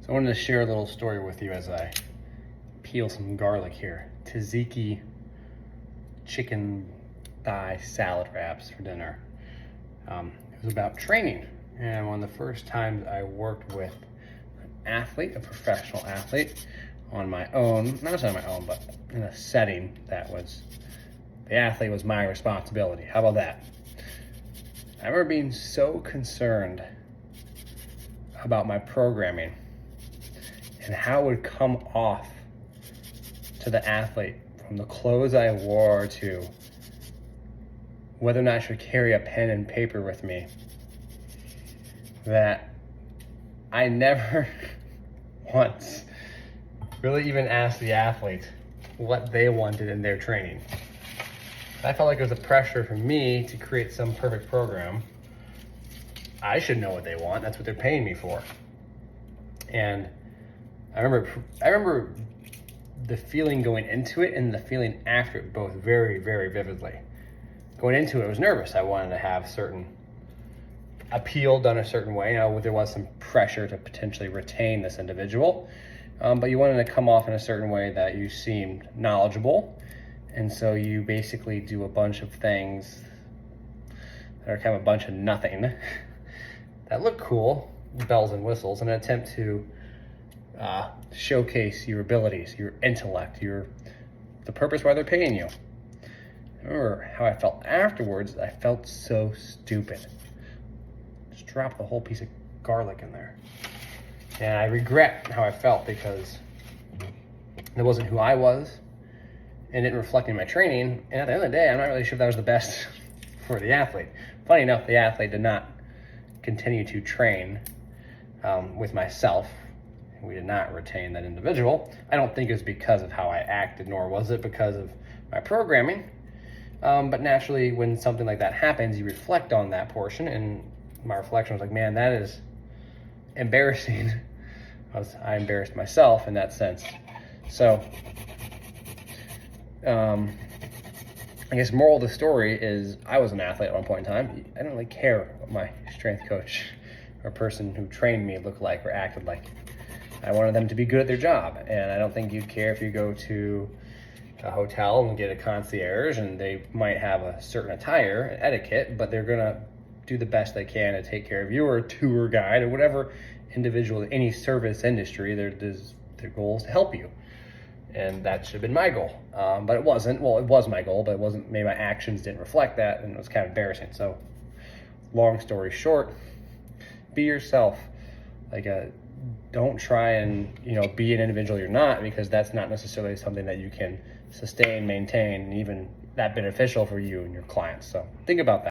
So I wanted to share a little story with you as I peel some garlic here. Tzatziki chicken thigh salad wraps for dinner. It was about training. And one of the first times I worked with an athlete, a professional athlete, on my own, not on my own, but in a setting that was, the athlete was my responsibility. How about that? I remember being so concerned about my programming and how it would come off to the athlete, from the clothes I wore to whether or not I should carry a pen and paper with me, that I never once really even asked the athlete what they wanted in their training. I felt like there was a pressure for me to create some perfect program. I should know what they want. That's what they're paying me for. And I remember the feeling going into it and the feeling after it both very, very vividly. Going into it, I was nervous. I wanted to have certain appeal done a certain way. Now, there was some pressure to potentially retain this individual, but you wanted to come off in a certain way that you seemed knowledgeable. And so you basically do a bunch of things that are kind of a bunch of nothing that look cool, bells and whistles, in an attempt to showcase your abilities, your intellect, the purpose why they're paying you. I remember how I felt afterwards. I felt so stupid. Just dropped the whole piece of garlic in there. And I regret how I felt because it wasn't who I was and didn't reflect in my training. And at the end of the day, I'm not really sure if that was the best for the athlete. Funny enough, the athlete did not continue to train with myself. We did not retain that individual. I don't think it was because of how I acted, nor was it because of my programming. But naturally, when something like that happens, you reflect on that portion. And my reflection was like, man, that is embarrassing. I embarrassed myself in that sense. So, I guess moral of the story is I was an athlete at one point in time. I didn't really care what my strength coach or person who trained me looked like or acted like. I wanted them to be good at their job. And I don't think you'd care if you go to a hotel and get a concierge and they might have a certain attire and etiquette, but they're gonna do the best they can to take care of you, or a tour guide or whatever individual, any service industry, their goal is to help you. And that should have been my goal. But it wasn't. Well, it was my goal, but it wasn't. Maybe my actions didn't reflect that, and it was kind of embarrassing. So, long story short, be yourself. Don't try and be an individual you're not, because that's not necessarily something that you can sustain, maintain, and even that beneficial for you and your clients. So think about that.